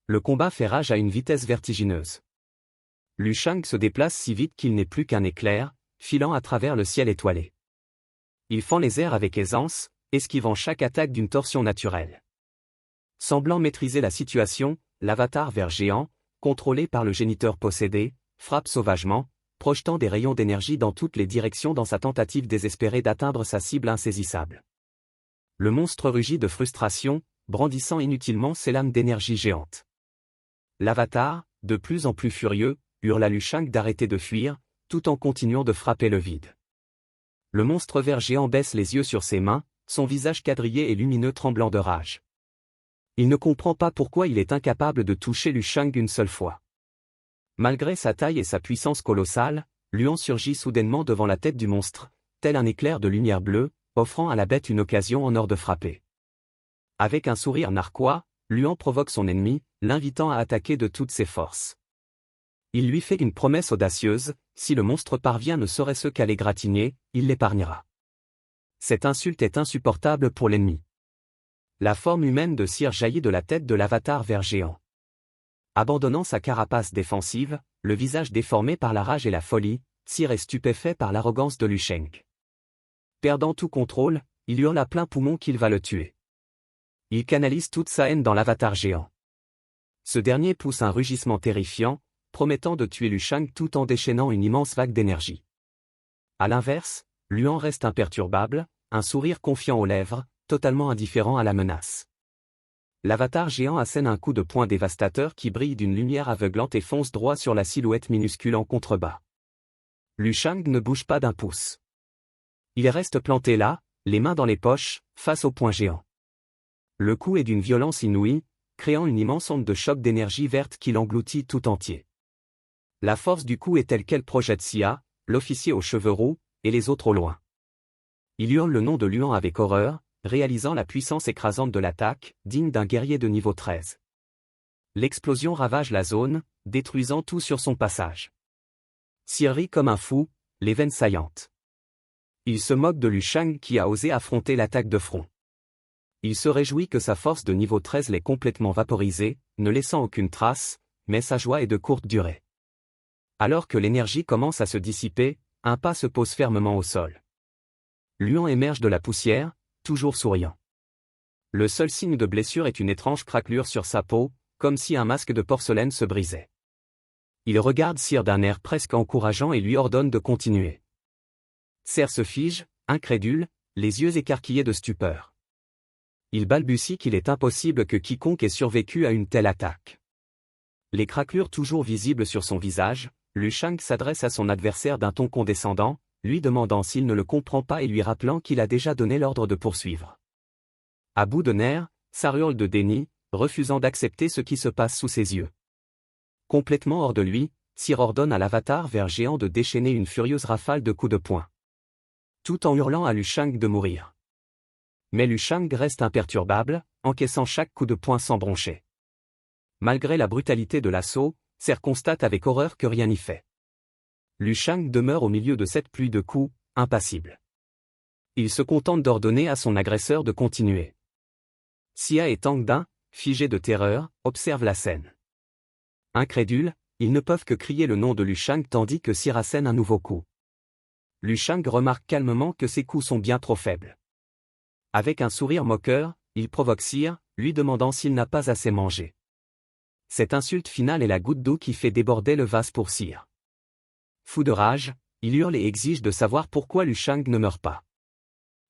Le combat fait rage à une vitesse vertigineuse. Lu Shang se déplace si vite qu'il n'est plus qu'un éclair, filant à travers le ciel étoilé. Il fend les airs avec aisance, esquivant chaque attaque d'une torsion naturelle. Semblant maîtriser la situation, l'avatar vert géant, contrôlé par le géniteur possédé, frappe sauvagement, projetant des rayons d'énergie dans toutes les directions dans sa tentative désespérée d'atteindre sa cible insaisissable. Le monstre rugit de frustration, brandissant inutilement ses lames d'énergie géantes. L'avatar, de plus en plus furieux, hurle à Lu Shang d'arrêter de fuir, tout en continuant de frapper le vide. Le monstre vert géant baisse les yeux sur ses mains, son visage quadrillé et lumineux tremblant de rage. Il ne comprend pas pourquoi il est incapable de toucher Lu Shang une seule fois. Malgré sa taille et sa puissance colossale, Luan surgit soudainement devant la tête du monstre, tel un éclair de lumière bleue, offrant à la bête une occasion en or de frapper. Avec un sourire narquois, Luan provoque son ennemi, l'invitant à attaquer de toutes ses forces. Il lui fait une promesse audacieuse, si le monstre parvient ne serait-ce qu'à l'égratigner, il l'épargnera. Cette insulte est insupportable pour l'ennemi. La forme humaine de Seer jaillit de la tête de l'avatar vert géant. Abandonnant sa carapace défensive, le visage déformé par la rage et la folie, Seer est stupéfait par l'arrogance de Lu Shang. Perdant tout contrôle, il hurle à plein poumon qu'il va le tuer. Il canalise toute sa haine dans l'avatar géant. Ce dernier pousse un rugissement terrifiant, promettant de tuer Lu Shang tout en déchaînant une immense vague d'énergie. À l'inverse, Luan reste imperturbable, un sourire confiant aux lèvres, totalement indifférent à la menace. L'avatar géant assène un coup de poing dévastateur qui brille d'une lumière aveuglante et fonce droit sur la silhouette minuscule en contrebas. Lu Shang ne bouge pas d'un pouce. Il reste planté là, les mains dans les poches, face au poing géant. Le coup est d'une violence inouïe, créant une immense onde de choc d'énergie verte qui l'engloutit tout entier. La force du coup est telle qu'elle projette Sia, l'officier aux cheveux roux, et les autres au loin. Il hurle le nom de Luan avec horreur, réalisant la puissance écrasante de l'attaque, digne d'un guerrier de niveau 13. L'explosion ravage la zone, détruisant tout sur son passage. Seer rit comme un fou, les veines saillantes. Il se moque de Lu Shang qui a osé affronter l'attaque de front. Il se réjouit que sa force de niveau 13 l'ait complètement vaporisée, ne laissant aucune trace, mais sa joie est de courte durée. Alors que l'énergie commence à se dissiper, un pas se pose fermement au sol. Luan émerge de la poussière, toujours souriant. Le seul signe de blessure est une étrange craquelure sur sa peau, comme si un masque de porcelaine se brisait. Il regarde Seer d'un air presque encourageant et lui ordonne de continuer. Seer se fige, incrédule, les yeux écarquillés de stupeur. Il balbutie qu'il est impossible que quiconque ait survécu à une telle attaque. Les craquelures toujours visibles sur son visage, Lu Shang s'adresse à son adversaire d'un ton condescendant, lui demandant s'il ne le comprend pas et lui rappelant qu'il a déjà donné l'ordre de poursuivre. À bout de nerfs, Seer hurle de déni, refusant d'accepter ce qui se passe sous ses yeux. Complètement hors de lui, Seer ordonne à l'avatar vert géant de déchaîner une furieuse rafale de coups de poing. Tout en hurlant à Lu Shang de mourir. Mais Lu Shang reste imperturbable, encaissant chaque coup de poing sans broncher. Malgré la brutalité de l'assaut, Seer constate avec horreur que rien n'y fait. Lu Shang demeure au milieu de cette pluie de coups, impassible. Il se contente d'ordonner à son agresseur de continuer. Sia et Tang Dan, figés de terreur, observent la scène. Incrédules, ils ne peuvent que crier le nom de Lu Shang tandis que Seer assène un nouveau coup. Lu Shang remarque calmement que ses coups sont bien trop faibles. Avec un sourire moqueur, il provoque Seer, lui demandant s'il n'a pas assez mangé. Cette insulte finale est la goutte d'eau qui fait déborder le vase pour Seer. Fou de rage, il hurle et exige de savoir pourquoi Lu Shang ne meurt pas.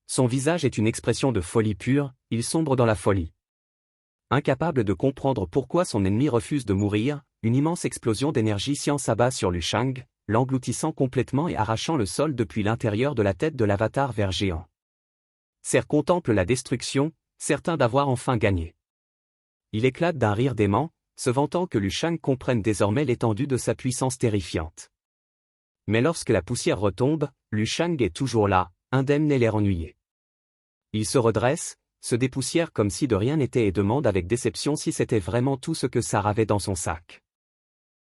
Son visage est une expression de folie pure, il sombre dans la folie. Incapable de comprendre pourquoi son ennemi refuse de mourir, une immense explosion d'énergie s'abat sur Lu Shang, l'engloutissant complètement et arrachant le sol depuis l'intérieur de la tête de l'avatar vert géant. Seer contemple la destruction, certain d'avoir enfin gagné. Il éclate d'un rire dément, se vantant que Lu Shang comprenne désormais l'étendue de sa puissance terrifiante. Mais lorsque la poussière retombe, Lu Shang est toujours là, indemne et l'air ennuyé. Il se redresse, se dépoussière comme si de rien n'était et demande avec déception si c'était vraiment tout ce que Seer avait dans son sac.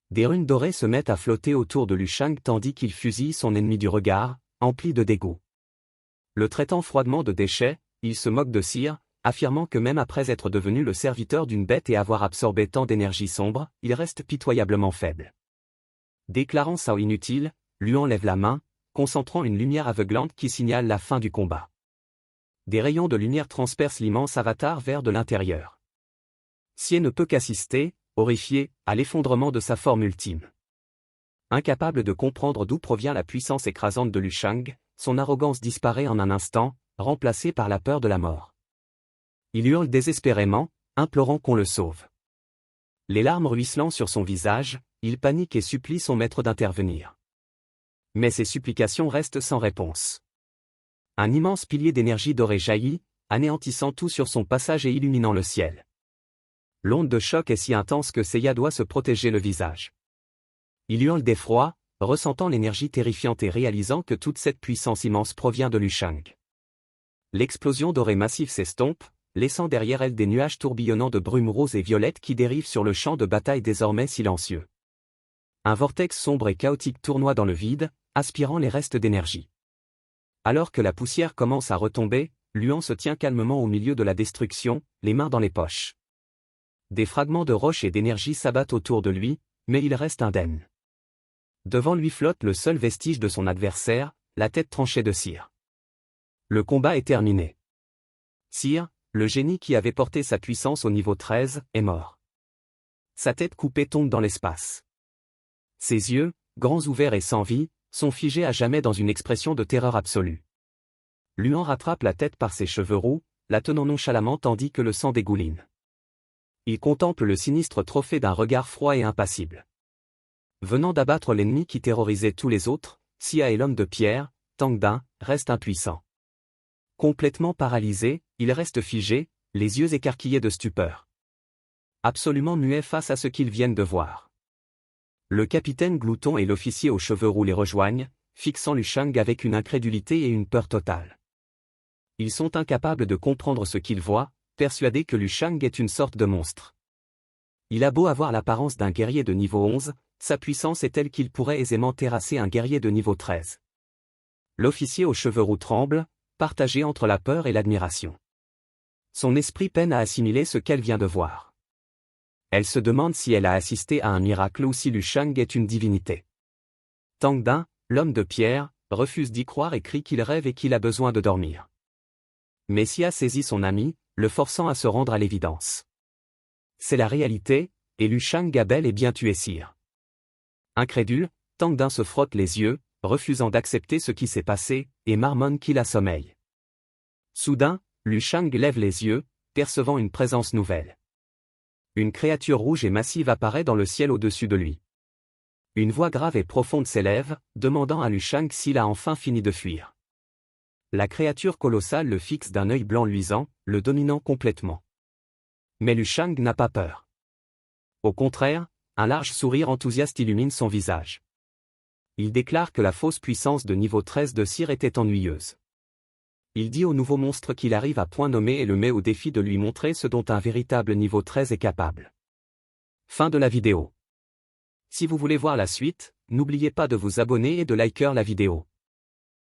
Des runes dorées se mettent à flotter autour de Lu Shang tandis qu'il fusille son ennemi du regard, empli de dégoût. Le traitant froidement de déchet, il se moque de Seer, affirmant que même après être devenu le serviteur d'une bête et avoir absorbé tant d'énergie sombre, il reste pitoyablement faible. Déclarant ça inutile, Luan lève la main, concentrant une lumière aveuglante qui signale la fin du combat. Des rayons de lumière transpercent l'immense avatar vert de l'intérieur. Xie ne peut qu'assister, horrifié, à l'effondrement de sa forme ultime. Incapable de comprendre d'où provient la puissance écrasante de Lu Shang, son arrogance disparaît en un instant, remplacée par la peur de la mort. Il hurle désespérément, implorant qu'on le sauve. Les larmes ruisselant sur son visage, il panique et supplie son maître d'intervenir. Mais ses supplications restent sans réponse. Un immense pilier d'énergie dorée jaillit, anéantissant tout sur son passage et illuminant le ciel. L'onde de choc est si intense que Seiya doit se protéger le visage. Il hurle d'effroi, ressentant l'énergie terrifiante et réalisant que toute cette puissance immense provient de Lu Shang. L'explosion dorée massive s'estompe, laissant derrière elle des nuages tourbillonnants de brume rose et violette qui dérivent sur le champ de bataille désormais silencieux. Un vortex sombre et chaotique tournoie dans le vide, aspirant les restes d'énergie. Alors que la poussière commence à retomber, Luan se tient calmement au milieu de la destruction, les mains dans les poches. Des fragments de roche et d'énergie s'abattent autour de lui, mais il reste indemne. Devant lui flotte le seul vestige de son adversaire, la tête tranchée de Cyr. Le combat est terminé. Cyr, le génie qui avait porté sa puissance au niveau 13, est mort. Sa tête coupée tombe dans l'espace. Ses yeux, grands ouverts et sans vie, sont figés à jamais dans une expression de terreur absolue. Luan rattrape la tête par ses cheveux roux, la tenant nonchalamment tandis que le sang dégouline. Il contemple le sinistre trophée d'un regard froid et impassible. Venant d'abattre l'ennemi qui terrorisait tous les autres, Xia et l'homme de pierre, Tangdin, restent impuissants. Complètement paralysé, il reste figé, les yeux écarquillés de stupeur. Absolument muet face à ce qu'ils viennent de voir. Le capitaine Glouton et l'officier aux cheveux roux les rejoignent, fixant Lu Shang avec une incrédulité et une peur totale. Ils sont incapables de comprendre ce qu'ils voient, persuadés que Lu Shang est une sorte de monstre. Il a beau avoir l'apparence d'un guerrier de niveau 11, sa puissance est telle qu'il pourrait aisément terrasser un guerrier de niveau 13. L'officier aux cheveux roux tremble, partagé entre la peur et l'admiration. Son esprit peine à assimiler ce qu'elle vient de voir. Elle se demande si elle a assisté à un miracle ou si Lu Shang est une divinité. Tangdin, l'homme de pierre, refuse d'y croire et crie qu'il rêve et qu'il a besoin de dormir. Mais Xia saisit son ami, le forçant à se rendre à l'évidence. C'est la réalité, et Lu Shang a bel et bien tué Cyr. Incrédule, Tangdin se frotte les yeux, refusant d'accepter ce qui s'est passé, et marmonne qu'il a sommeil. Soudain, Lu Shang lève les yeux, percevant une présence nouvelle. Une créature rouge et massive apparaît dans le ciel au-dessus de lui. Une voix grave et profonde s'élève, demandant à Lu Shang s'il a enfin fini de fuir. La créature colossale le fixe d'un œil blanc luisant, le dominant complètement. Mais Lu Shang n'a pas peur. Au contraire, un large sourire enthousiaste illumine son visage. Il déclare que la fausse puissance de niveau 13 de Cyr était ennuyeuse. Il dit au nouveau monstre qu'il arrive à point nommé et le met au défi de lui montrer ce dont un véritable niveau 13 est capable. Fin de la vidéo. Si vous voulez voir la suite, n'oubliez pas de vous abonner et de liker la vidéo.